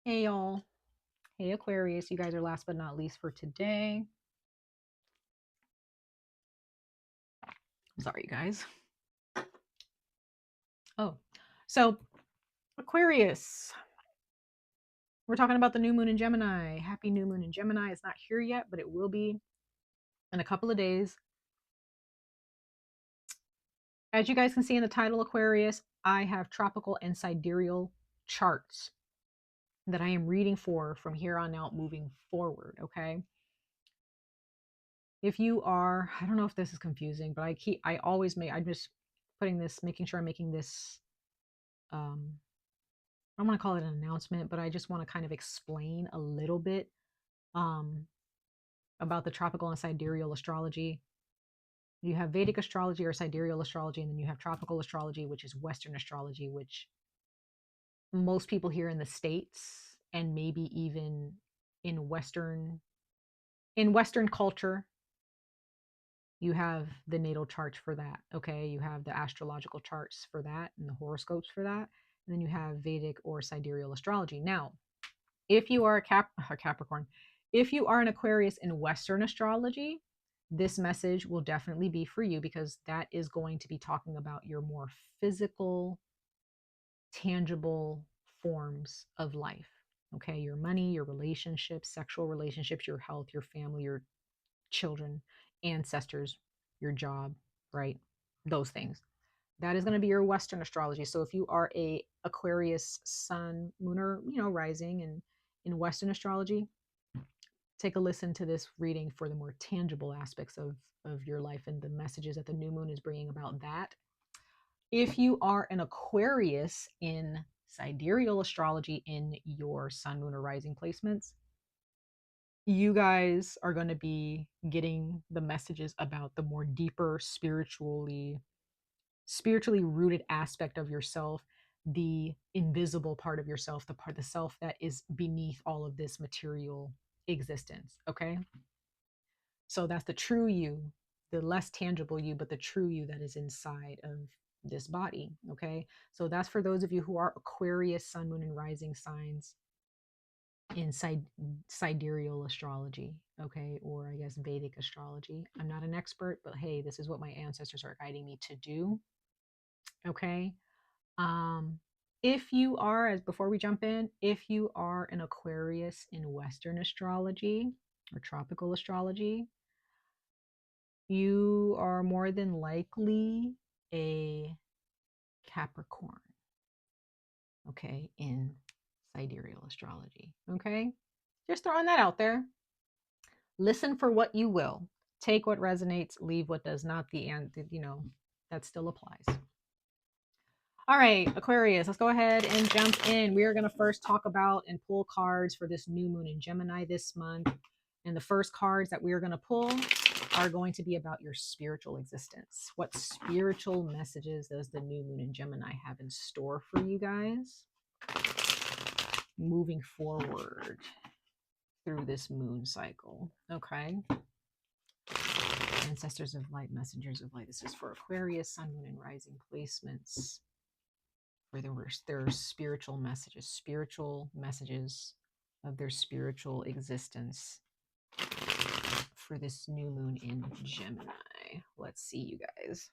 Hey y'all. Hey Aquarius. You guys are last but not least for today. I'm sorry, you guys. Oh, so Aquarius. We're talking about the new moon in Gemini. Happy new moon in Gemini. It's not here yet, but it will be in a couple of days. As you guys can see in the title, Aquarius, I have tropical and sidereal charts that I am reading from here on out moving forward. Okay. If you are, I don't know if this is confusing, but I'm just putting this, making sure I'm making this, I don't want to call it an announcement, but I just want to kind of explain a little bit um, about the tropical and sidereal astrology. You have Vedic astrology or sidereal astrology, and then you have tropical astrology, which is Western astrology, which most people here in the States and maybe even in Western culture, you have the natal charts for that. Okay. You have the astrological charts for that and the horoscopes for that. And then you have Vedic or sidereal astrology. Now, if you are a Capricorn, if you are an Aquarius in Western astrology, this message will definitely be for you because that is going to be talking about your more physical, tangible forms of life. Okay, your money, your relationships, sexual relationships, your health, your family, your children, ancestors, your job, right? Those things. That is going to be your Western astrology. So if you are a Aquarius sun, moon, or rising and in Western astrology, take a listen to this reading for the more tangible aspects of your life and the messages that the new moon is bringing about that. If you are an Aquarius in sidereal astrology in your sun, moon, or rising placements, you guys are going to be getting the messages about the more deeper spiritually rooted aspect of yourself, the invisible part of yourself, the self that is beneath all of this material existence. Okay. So that's the true you, the less tangible you, but the true you that is inside of this body. Okay. So that's for those of you who are Aquarius, sun, moon, and rising signs in sidereal astrology. Okay. Or I guess Vedic astrology. I'm not an expert, but hey, this is what my ancestors are guiding me to do. Okay. Um, if you are, as before we jump in, if you are an Aquarius in Western astrology or tropical astrology, you are more than likely a Capricorn, okay, in sidereal astrology, okay? Just throwing that out there. Listen for what you will. Take what resonates, leave what does not. That still applies. All right, Aquarius, let's go ahead and jump in. We are going to first talk about and pull cards for this new moon in Gemini this month. And the first cards that we are going to pull are going to be about your spiritual existence. What spiritual messages does the new moon in Gemini have in store for you guys moving forward through this moon cycle? Okay. Ancestors of light, messengers of light. This is for Aquarius, sun, moon, and rising placements. For their spiritual messages of their spiritual existence for this new moon in Gemini. Let's see, you guys.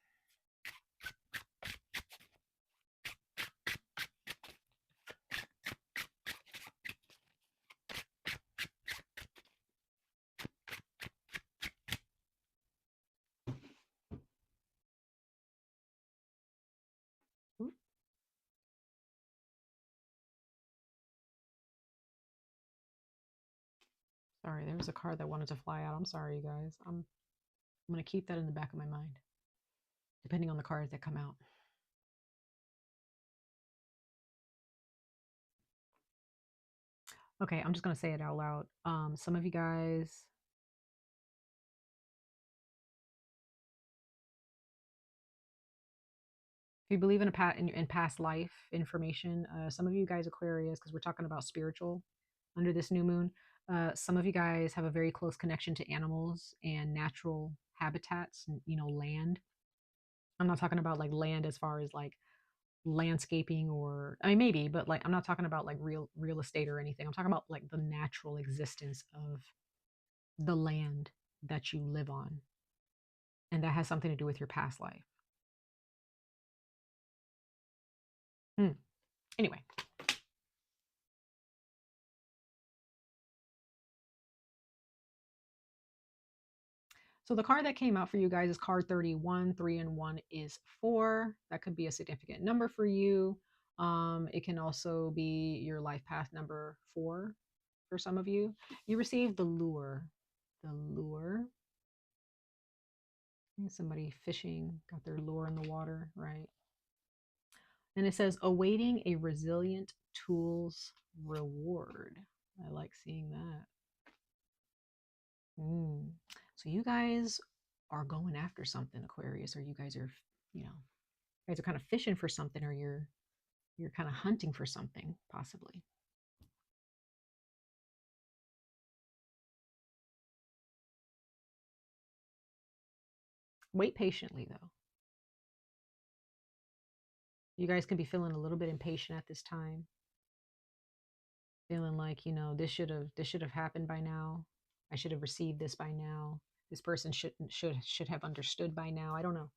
Sorry, there was a card that wanted to fly out. I'm sorry, you guys. I'm going to keep that in the back of my mind, depending on the cards that come out. Okay, I'm just going to say it out loud. Some of you guys, if you believe in in past life information, some of you guys Aquarius, because we're talking about spiritual under this new moon, some of you guys have a very close connection to animals and natural habitats, land. I'm not talking about like land as far as like landscaping, or I mean maybe, but like I'm not talking about like real estate or anything. I'm talking about like the natural existence of the land that you live on, and that has something to do with your past life. Anyway, so the card that came out for you guys is card 31. 3 and 1 is 4. That could be a significant number for you. It can also be your life path number 4 for some of you. You received the lure. The lure. Somebody fishing, got their lure in the water, right? And it says, awaiting a resilient tool's reward. I like seeing that. So you guys are going after something, Aquarius, or you guys are, you know, you guys are kind of fishing for something, or you're kind of hunting for something, possibly. Wait patiently, though. You guys can be feeling a little bit impatient at this time, feeling like, you know, this should have happened by now. I should have received this by now. This person should have understood by now. I don't know.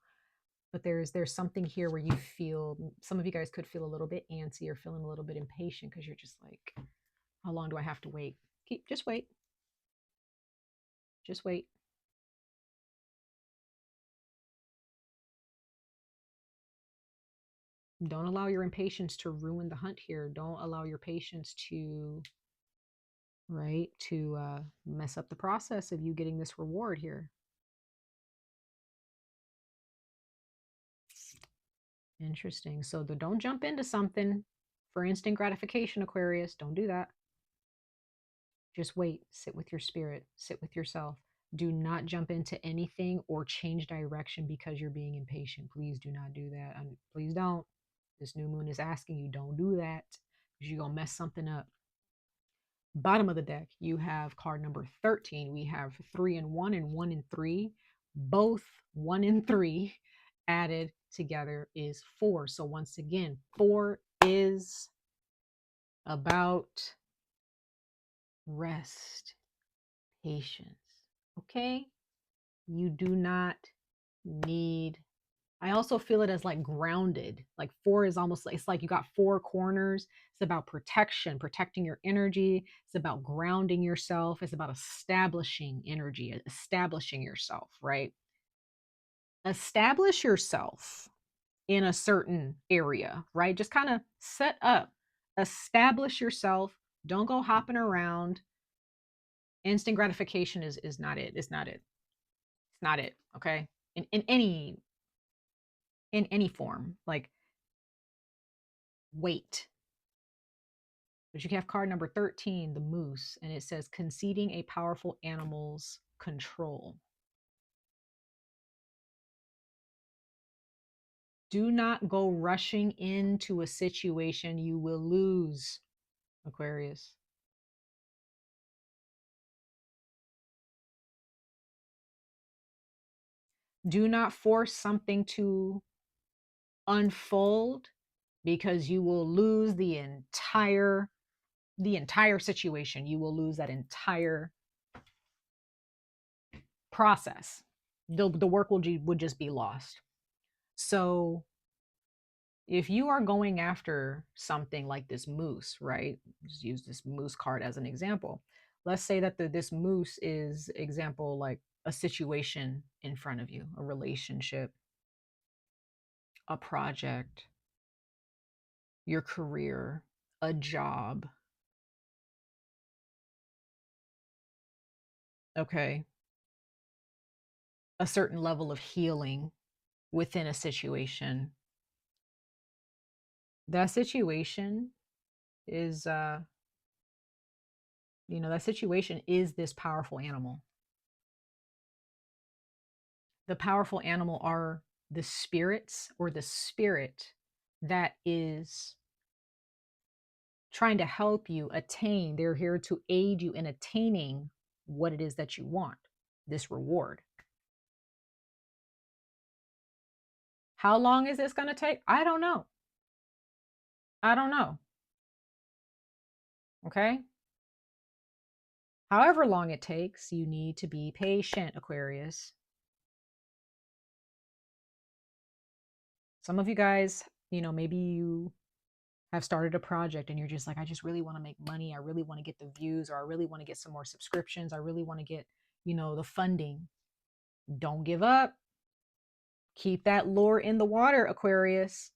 But there's something here where you feel, some of you guys could feel a little bit antsy or feeling a little bit impatient because you're just like, how long do I have to wait? Just wait. Just wait. Don't allow your impatience to ruin the hunt here. Don't allow your patience to, right, to mess up the process of you getting this reward here. Interesting. So don't jump into something for instant gratification, Aquarius. Don't do that. Just wait. Sit with your spirit. Sit with yourself. Do not jump into anything or change direction because you're being impatient. Please do not do that. Please don't. This new moon is asking you, don't do that because you're going to mess something up. Bottom of the deck, you have card number 13. We have 3 and 1 and 1 and 3. Both 1 and 3 added together is 4. So once again, 4 is about rest, patience. Okay? You do not need, I also feel it as like grounded. Like 4 is almost like, it's like you got 4 corners. It's about protection, protecting your energy. It's about grounding yourself. It's about establishing energy, establishing yourself, right? Establish yourself in a certain area, right? Just kind of set up, establish yourself. Don't go hopping around. Instant gratification is not it. It's not it. It's not it. Okay. In any form, like wait. But you have card number 13, the moose, and it says conceding a powerful animal's control. Do not go rushing into a situation you will lose, Aquarius. Do not force something to unfold because you will lose the entire situation. You will lose that entire process. The work would just be lost. So if you are going after something like this moose, right? Just use this moose card as an example. Let's say that this moose is example like a situation in front of you, a relationship, a project, your career, a job. Okay. A certain level of healing within a situation. That situation is that situation is this powerful animal. The powerful animal are the spirits, or the spirit that is trying to help you attain. They're here to aid you in attaining what it is that you want, this reward. How long is this going to take? I don't know. I don't know. Okay. However long it takes, you need to be patient, Aquarius. Some of you guys, maybe you have started a project and you're just like, I just really want to make money. I really want to get the views, or I really want to get some more subscriptions. I really want to get, the funding. Don't give up. Keep that lure in the water, Aquarius.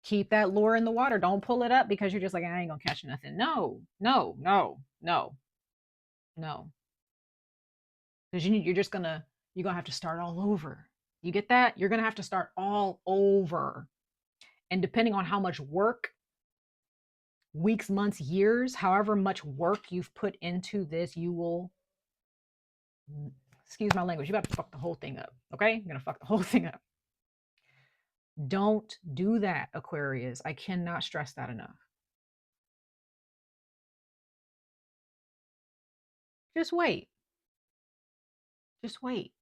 Keep that lure in the water. Don't pull it up because you're just like, I ain't gonna catch nothing. No, no, no, no, no. Because you're gonna have to start all over. You get that? You're gonna have to start all over. And depending on how much work, weeks, months, years, however much work you've put into this, you will, excuse my language, you got to fuck the whole thing up. Okay? You're gonna fuck the whole thing up. Don't do that, Aquarius. I cannot stress that enough. Just wait. Just wait.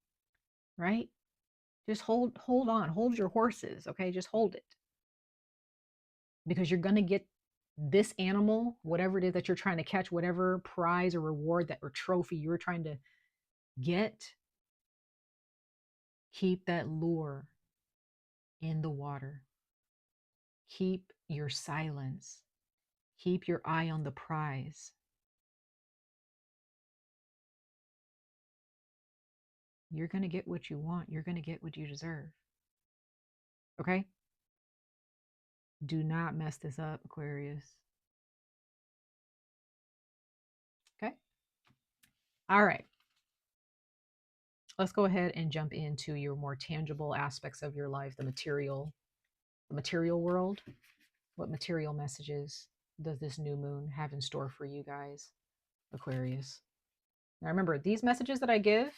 Right? Just hold on. Hold your horses. Okay? Just hold it. Because you're gonna get this animal, whatever it is that you're trying to catch, whatever prize or reward that or trophy you're trying to get, keep that lure in the water. Keep your silence. Keep your eye on the prize. You're going to get what you want. You're going to get what you deserve. Okay? Do not mess this up, Aquarius. Okay? All right. Let's go ahead and jump into your more tangible aspects of your life, the material world. What material messages does this new moon have in store for you guys, Aquarius? Now remember, these messages that I give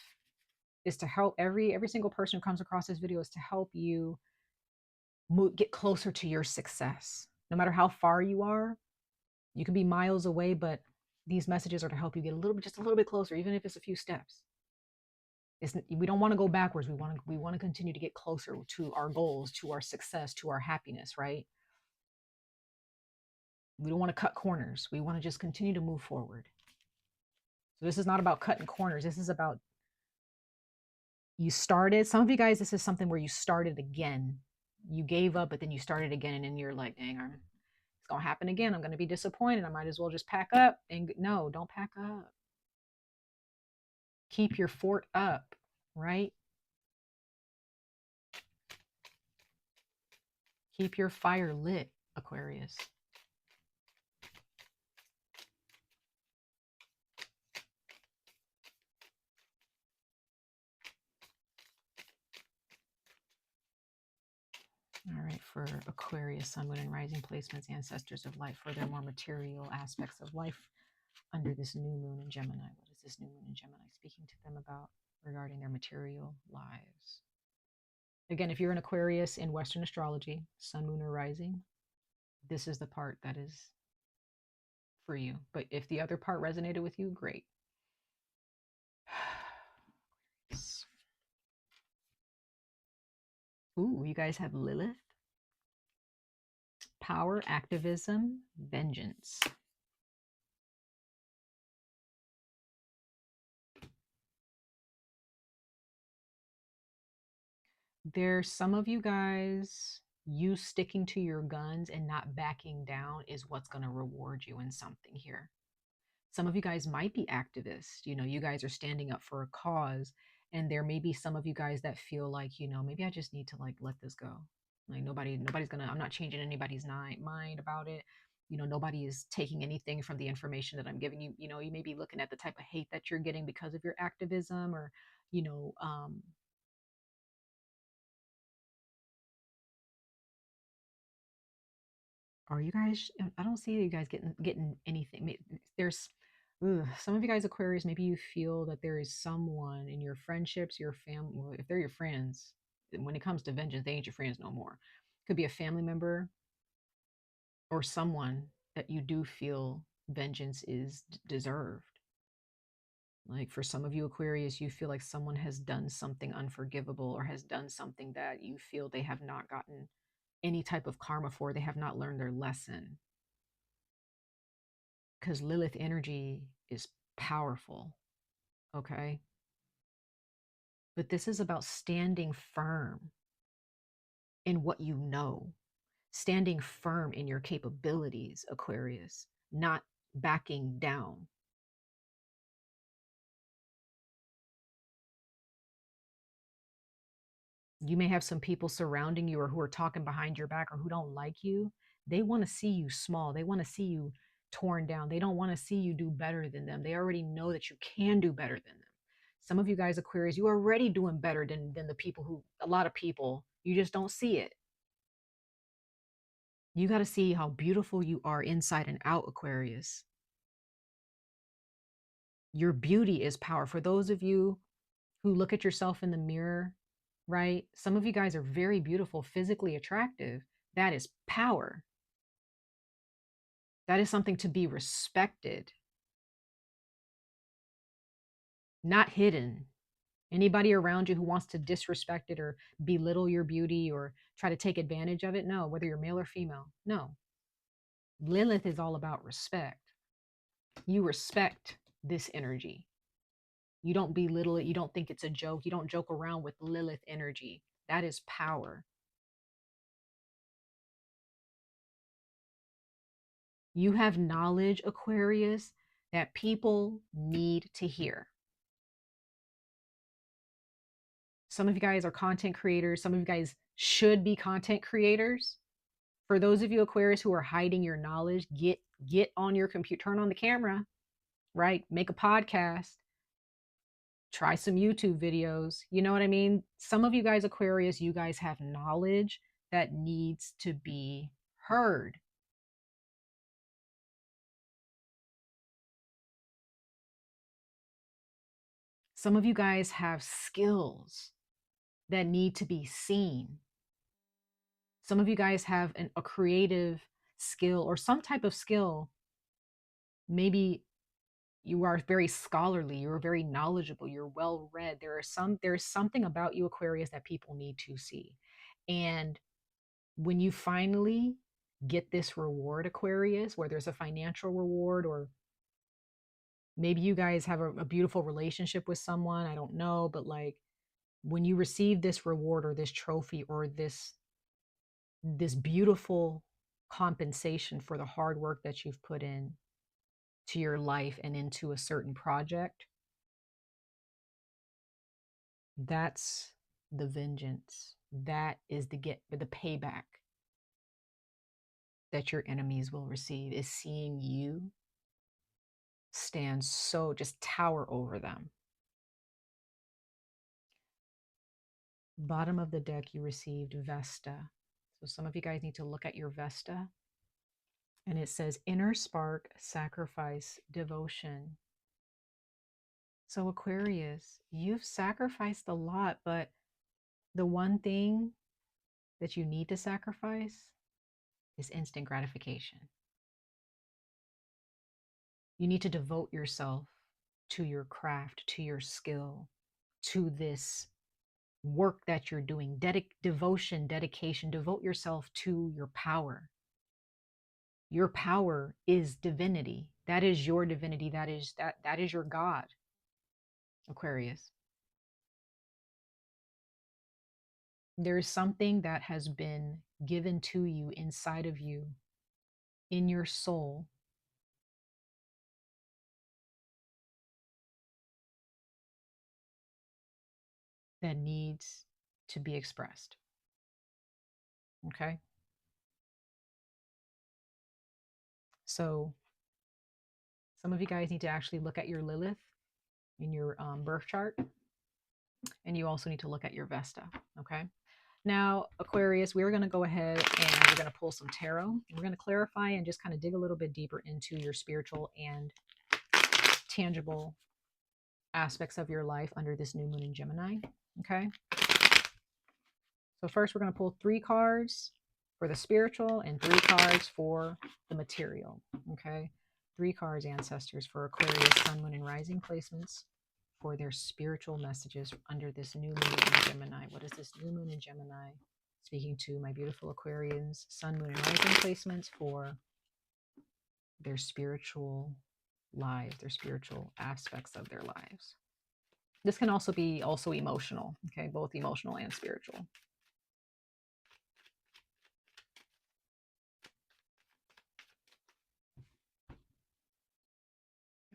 is to help every single person who comes across this video, is to help you get closer to your success. No matter how far you are, you can be miles away, but these messages are to help you get just a little bit closer, even if it's a few steps. We don't want to go backwards. We want to continue to get closer to our goals, to our success, to our happiness, right? We don't want to cut corners. We want to just continue to move forward. So this is not about cutting corners. This is about, you started. Some of you guys, this is something where you started again. You gave up, but then you started again, and then you're like, dang, it's gonna happen again. I'm gonna be disappointed. I might as well just pack up. And no, don't pack up. Keep your fort up, right? Keep your fire lit, Aquarius. All right, for Aquarius, Sun, Moon, and Rising placements, ancestors of light, for their more material aspects of life under this new moon in Gemini. What is this new moon in Gemini speaking to them about regarding their material lives? Again, if you're an Aquarius in Western astrology, Sun, Moon, or Rising, this is the part that is for you. But if the other part resonated with you, great. Ooh, you guys have Lilith. Power, activism, vengeance. There's some of you guys, you sticking to your guns and not backing down is what's going to reward you in something here. Some of you guys might be activists. You guys are standing up for a cause, and there may be some of you guys that feel like, maybe I just need to like let this go. Like nobody's gonna, I'm not changing anybody's mind about it. Nobody is taking anything from the information that I'm giving you. You may be looking at the type of hate that you're getting because of your activism, or you know are you guys, I don't see you guys getting anything. There's some of you guys, Aquarius, maybe you feel that there is someone in your friendships, your family, well, if they're your friends, when it comes to vengeance, they ain't your friends no more. Could be a family member or someone that you do feel vengeance is deserved. Like for some of you, Aquarius, you feel like someone has done something unforgivable, or has done something that you feel they have not gotten any type of karma for. They have not learned their lesson. Because Lilith energy is powerful, okay? But this is about standing firm in what you know, standing firm in your capabilities, Aquarius, not backing down. You may have some people surrounding you or who are talking behind your back or who don't like you. They want to see you small. They want to see you torn down. They don't want to see you do better than them. They already know that you can do better than them. Some of you guys, Aquarius, you are already doing better than the people who, a lot of people, you just don't see it. You got to see how beautiful you are inside and out, Aquarius. Your beauty is power. For those of you who look at yourself in the mirror, right? Some of you guys are very beautiful, physically attractive. That is power. That is something to be respected, not hidden. Anybody around you who wants to disrespect it or belittle your beauty or try to take advantage of it, no, whether you're male or female, no. Lilith is all about respect. You respect this energy. You don't belittle it. You don't think it's a joke. You don't joke around with Lilith energy. That is power. You have knowledge, Aquarius, that people need to hear. Some of you guys are content creators. Some of you guys should be content creators. For those of you, Aquarius, who are hiding your knowledge, get on your computer, turn on the camera, right? Make a podcast, try some YouTube videos. You know what I mean? Some of you guys, Aquarius, you guys have knowledge that needs to be heard. Some of you guys have skills that need to be seen. Some of you guys have a creative skill or some type of skill. Maybe you are very scholarly, you're very knowledgeable, you're well read. There's something about you, Aquarius, that people need to see. And when you finally get this reward, Aquarius, where there's a financial reward, or maybe you guys have a beautiful relationship with someone, I don't know, but like when you receive this reward or this trophy or this beautiful compensation for the hard work that you've put in to your life and into a certain project, that's the vengeance. That is the payback that your enemies will receive, is seeing you stand so, just tower over them. Bottom of the deck, you received Vesta. So some of you guys need to look at your Vesta. And it says inner spark, sacrifice, devotion. So Aquarius, you've sacrificed a lot, but the one thing that you need to sacrifice is instant gratification. You need to devote yourself to your craft, to your skill, to this work that you're doing. Devotion, dedication, devote yourself to your power. Your power is divinity. That is your divinity. That is your God, Aquarius. There is something that has been given to you inside of you, in your soul, that needs to be expressed. Okay? So some of you guys need to actually look at your Lilith in your birth chart. And you also need to look at your Vesta. Okay? Now, Aquarius, we're going to go ahead and we're going to pull some tarot. We're going to clarify and just kind of dig a little bit deeper into your spiritual and tangible aspects of your life under this new moon in Gemini. Okay? So first, we're going to pull 3 cards for the spiritual and 3 cards for the material. Okay? 3 cards, ancestors, for Aquarius, sun, moon, and rising placements for their spiritual messages under this new moon in Gemini. What is this new moon in Gemini Speaking to my beautiful Aquarians, Sun, Moon, and Rising placements for their spiritual lives, their spiritual aspects of their lives. This can also be emotional, okay? Both emotional and spiritual.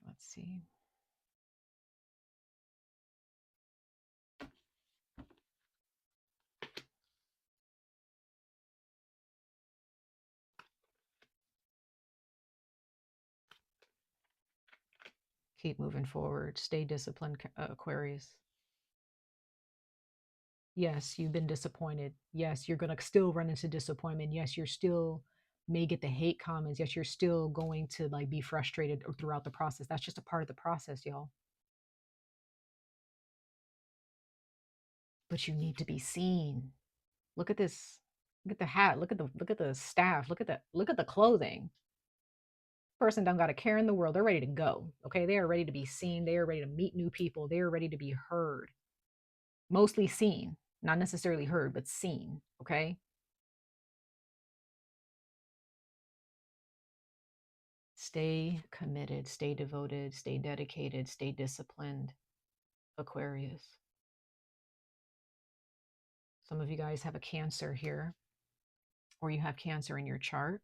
Let's see. Keep moving forward. Stay disciplined, Aquarius. Yes, you've been disappointed. Yes, you're going to still run into disappointment. Yes, you're still may get the hate comments. Yes, you're still going to like be frustrated throughout the process. That's just a part of the process, y'all. But you need to be seen. Look at this. Look at the hat. Look at the staff. Look at the clothing. Person don't got a care in the world. They're ready to go. Okay, they are ready to be seen. They are ready to meet new people. They are ready to be heard. Mostly seen, not necessarily heard, but seen. Okay. Stay committed, stay devoted, stay dedicated, stay disciplined, Aquarius. Some of you guys have a Cancer here, or you have Cancer in your chart.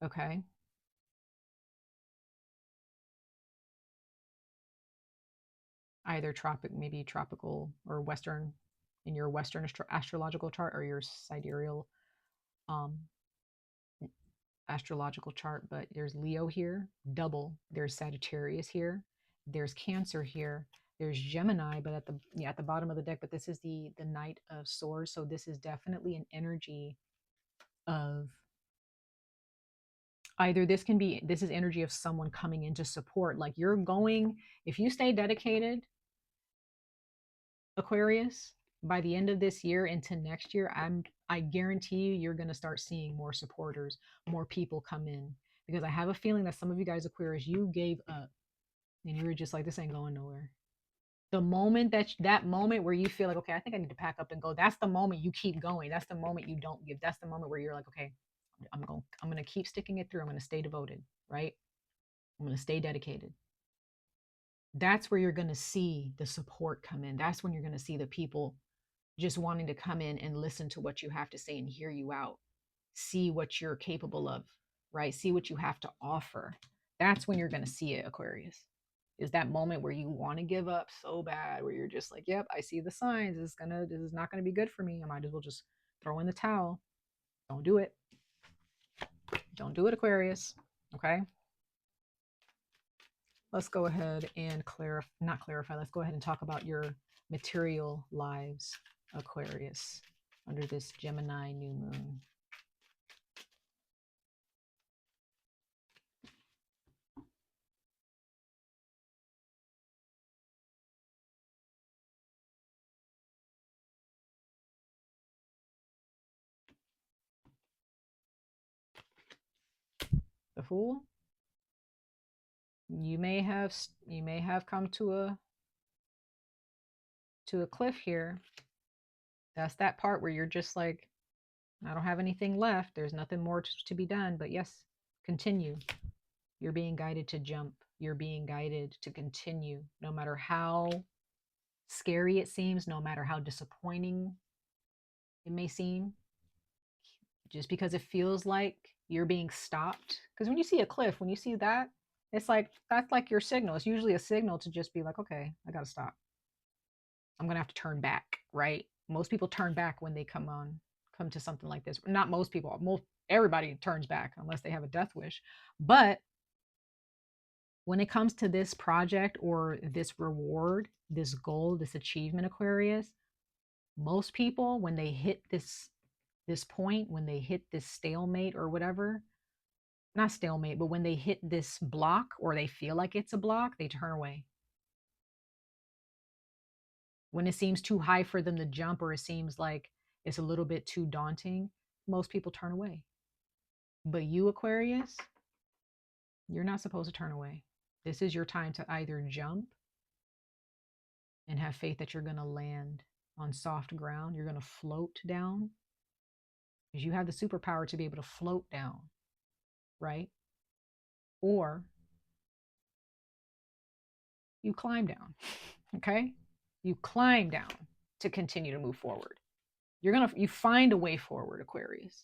Okay. Either maybe tropical or Western in your Western astrological chart, or your sidereal um, astrological chart. But there's Leo here, double. There's Sagittarius here. There's Cancer here. There's Gemini, but at the bottom of the deck. But this is the Knight of Swords, so this is definitely an energy of either this is energy of someone coming in to support. Like you're going, if you stay dedicated, Aquarius, by the end of this year into next year, I guarantee you're going to start seeing more supporters, more people come in, because I have a feeling that some of you guys, Aquarius, you gave up and you were just like, this ain't going nowhere. The moment that moment where you feel like, okay, I think I need to pack up and go, that's the moment you keep going. That's the moment you don't give. That's the moment where you're like, okay, I'm going to keep sticking it through. I'm going to stay devoted, right? I'm going to stay dedicated. That's where you're going to see the support come in. That's when you're going to see the people just wanting to come in and listen to what you have to say and hear you out, see what you're capable of, right? See what you have to offer. That's when you're going to see it, Aquarius. Is that moment where you want to give up so bad, where you're just like, yep, I see the signs. This is not going to be good for me. I might as well just throw in the towel. Don't do it. Don't do it, Aquarius. Okay. Let's go ahead and not clarify. Let's go ahead and talk about your material lives, Aquarius, under this Gemini new moon. The Fool. You may have come to a cliff here. That's that part where you're just like, I don't have anything left. There's nothing more to be done. But yes, continue. You're being guided to jump. You're being guided to continue, no matter how scary it seems, no matter how disappointing it may seem. Just because it feels like you're being stopped. Because when you see a cliff, when you see that, it's like, that's like your signal. It's usually a signal to just be like, okay, I got to stop. I'm going to have to turn back, right? Most people turn back when they come to something like this. Not most people, everybody turns back unless they have a death wish. But when it comes to this project or this reward, this goal, this achievement, Aquarius, most people, when they hit this point, when they hit this stalemate or whatever, not stalemate, but when they hit this block or they feel like it's a block, they turn away. When it seems too high for them to jump, or it seems like it's a little bit too daunting, most people turn away. But you, Aquarius, you're not supposed to turn away. This is your time to either jump and have faith that you're going to land on soft ground, you're going to float down, because you have the superpower to be able to float down, right? Or you climb down, okay? You climb down to continue to move forward. You find a way forward, Aquarius.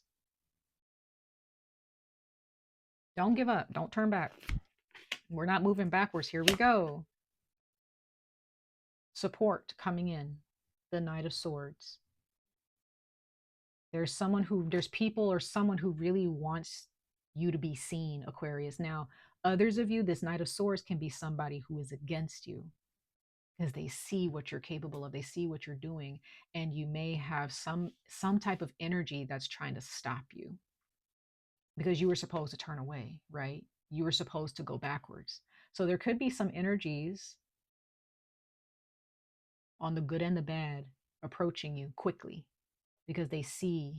Don't give up. Don't turn back. We're not moving backwards. Here we go. Support coming in. The Knight of Swords. There's people or someone who really wants you to be seen, Aquarius. Now, others of you, this Knight of Swords can be somebody who is against you because they see what you're capable of. They see what you're doing, and you may have some type of energy that's trying to stop you because you were supposed to turn away, right? You were supposed to go backwards. So there could be some energies on the good and the bad approaching you quickly because they see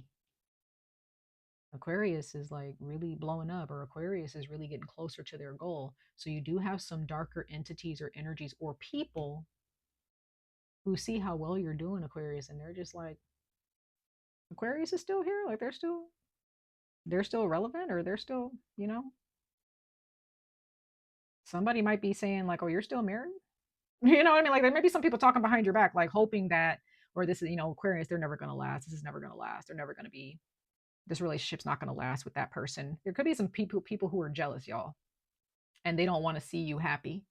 Aquarius is like really blowing up, or Aquarius is really getting closer to their goal. So you do have some darker entities or energies or people who see how well you're doing, Aquarius, and they're just like, Aquarius is still here, like they're still relevant, or they're still, somebody might be saying like, oh, you're still married. You know what I mean? Like there may be some people talking behind your back, like hoping that, or this is, Aquarius, they're never going to last. This is never going to last. They're never going to be, this relationship's not going to last with that person. There could be some people who are jealous, y'all, and they don't want to see you happy.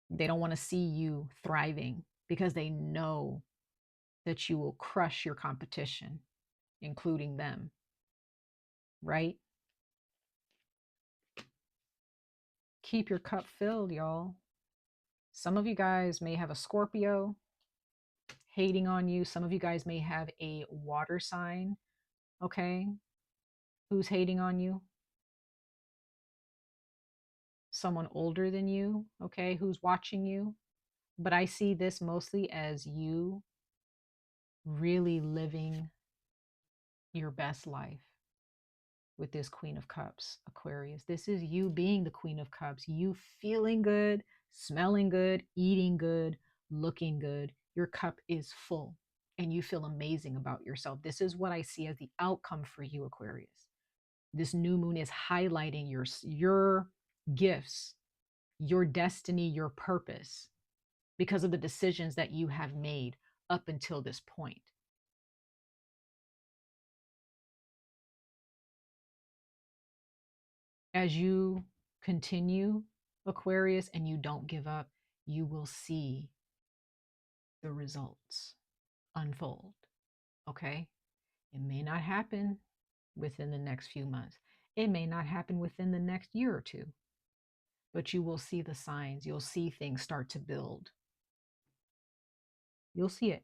They don't want to see you thriving because they know that you will crush your competition, including them, right? Keep your cup filled, y'all. Some of you guys may have a Scorpio hating on you. Some of you guys may have a water sign, okay, who's hating on you. Someone older than you, okay, who's watching you. But I see this mostly as you really living your best life with this Queen of Cups, Aquarius. This is you being the Queen of Cups, you feeling good, smelling good, eating good, looking good. Your cup is full and you feel amazing about yourself. This is what I see as the outcome for you, Aquarius. This new moon is highlighting your gifts, your destiny, your purpose, because of the decisions that you have made up until this point. As you continue, Aquarius, and you don't give up, you will see the results unfold. Okay? It may not happen within the next few months. It may not happen within the next year or two, but you will see the signs. You'll see things start to build. You'll see it.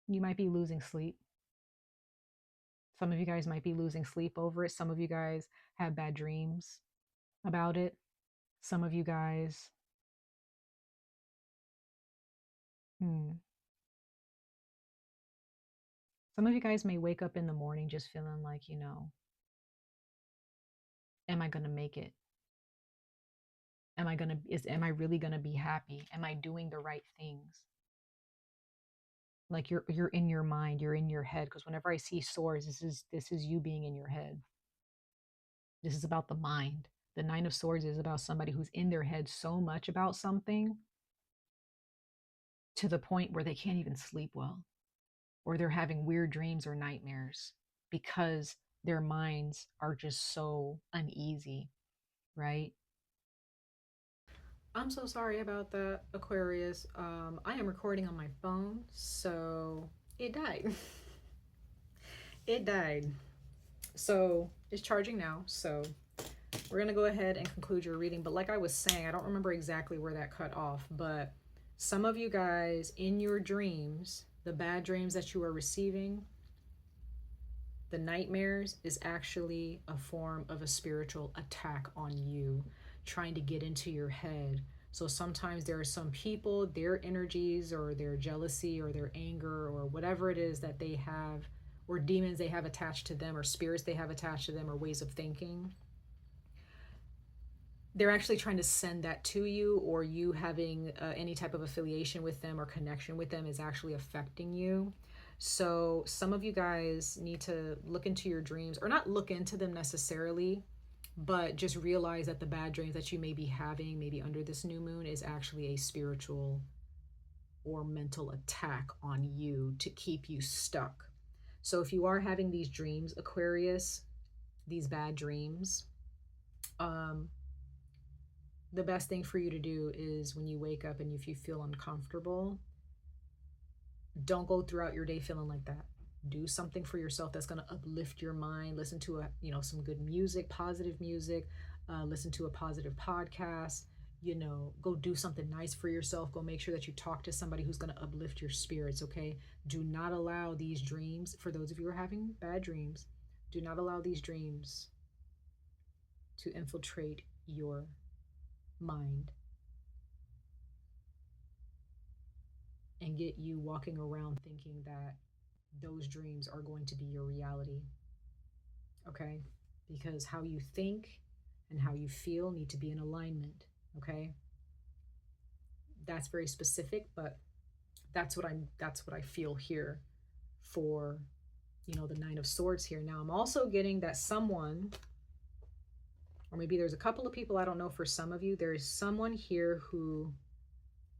You might be losing sleep. Some of you guys might be losing sleep over it. Some of you guys have bad dreams about it. Some of you guys, some of you guys may wake up in the morning just feeling like, am I going to make it? Am I really going to be happy? Am I doing the right things? Like you're in your mind, you're in your head, because whenever I see swords, this is you being in your head. This is about the mind. The Nine of Swords is about somebody who's in their head so much about something to the point where they can't even sleep well, or they're having weird dreams or nightmares because their minds are just so uneasy, right? I'm so sorry about that, Aquarius. I am recording on my phone, so it died. It died. So it's charging now. So we're going to go ahead and conclude your reading. But like I was saying, I don't remember exactly where that cut off, but some of you guys in your dreams, the bad dreams that you are receiving, the nightmares, is actually a form of a spiritual attack on you, trying to get into your head. So sometimes there are some people, their energies or their jealousy or their anger or whatever it is that they have, or demons they have attached to them, or spirits they have attached to them, or ways of thinking, they're actually trying to send that to you, or you having any type of affiliation with them or connection with them is actually affecting you. So some of you guys need to look into your dreams, or not look into them necessarily, but just realize that the bad dreams that you may be having, maybe under this new moon, is actually a spiritual or mental attack on you to keep you stuck. So if you are having these dreams, Aquarius, these bad dreams, the best thing for you to do is when you wake up and if you feel uncomfortable, don't go throughout your day feeling like that. Do something for yourself that's going to uplift your mind. Listen to some good music, positive music. Listen to a positive podcast. Go do something nice for yourself. Go make sure that you talk to somebody who's going to uplift your spirits. Okay. Do not allow these dreams, for those of you who are having bad dreams, do not allow these dreams to infiltrate your mind and get you walking around thinking that those dreams are going to be your reality. Okay? Because how you think and how you feel need to be in alignment. Okay? That's very specific, but that's what I feel here for the Nine of Swords here. Now I'm also getting that someone, or maybe there's a couple of people, I don't know, for some of you, there is someone here who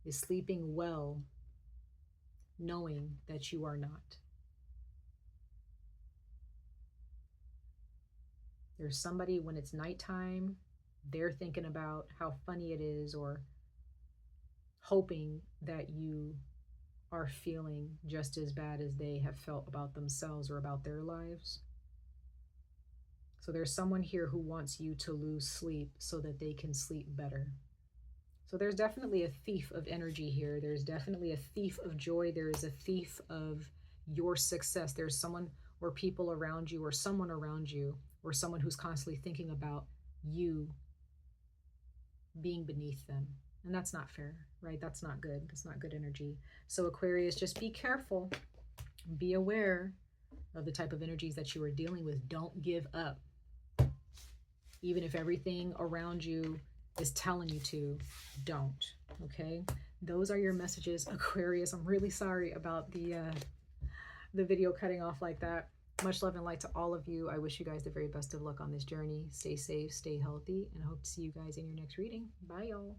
is sleeping well knowing that you are not. There's somebody, when it's nighttime, they're thinking about how funny it is, or hoping that you are feeling just as bad as they have felt about themselves or about their lives. So there's someone here who wants you to lose sleep so that they can sleep better. So there's definitely a thief of energy here. There's definitely a thief of joy. There is a thief of your success. There's someone or people around you, or someone around you, or someone who's constantly thinking about you being beneath them. And that's not fair, right? That's not good. That's not good energy. So Aquarius, just be careful. Be aware of the type of energies that you are dealing with. Don't give up. Even if everything around you is telling you to, don't. Okay? Those are your messages, Aquarius. I'm really sorry about the video cutting off like that. Much love and light to all of you. I wish you guys the very best of luck on this journey. Stay safe, stay healthy, and I hope to see you guys in your next reading. Bye, y'all.